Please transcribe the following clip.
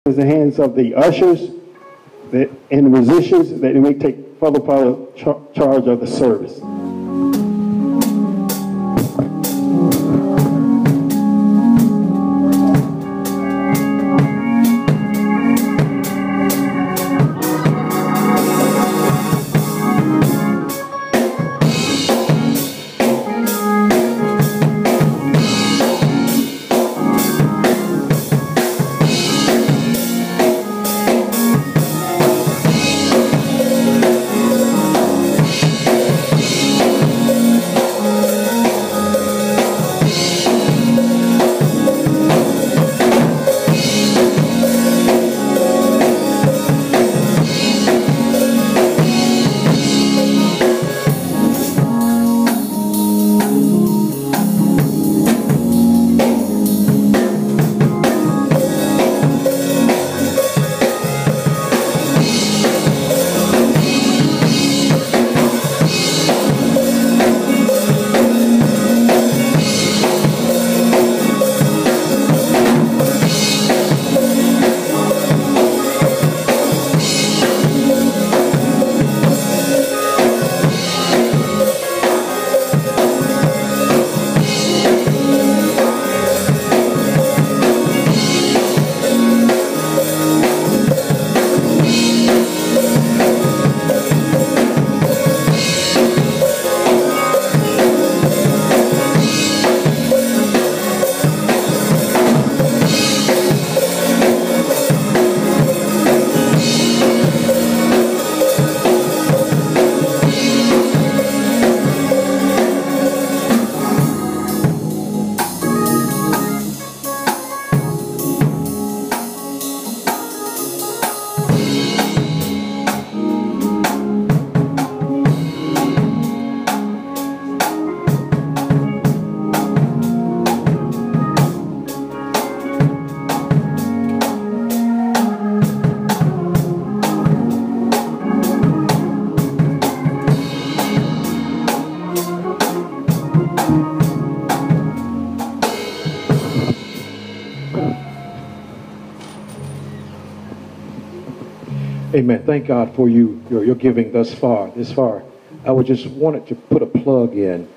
in the hands of the ushers and the musicians that they may take further charge of the service. Amen. Thank God for your giving thus far, this far. I would just wanted to put a plug in.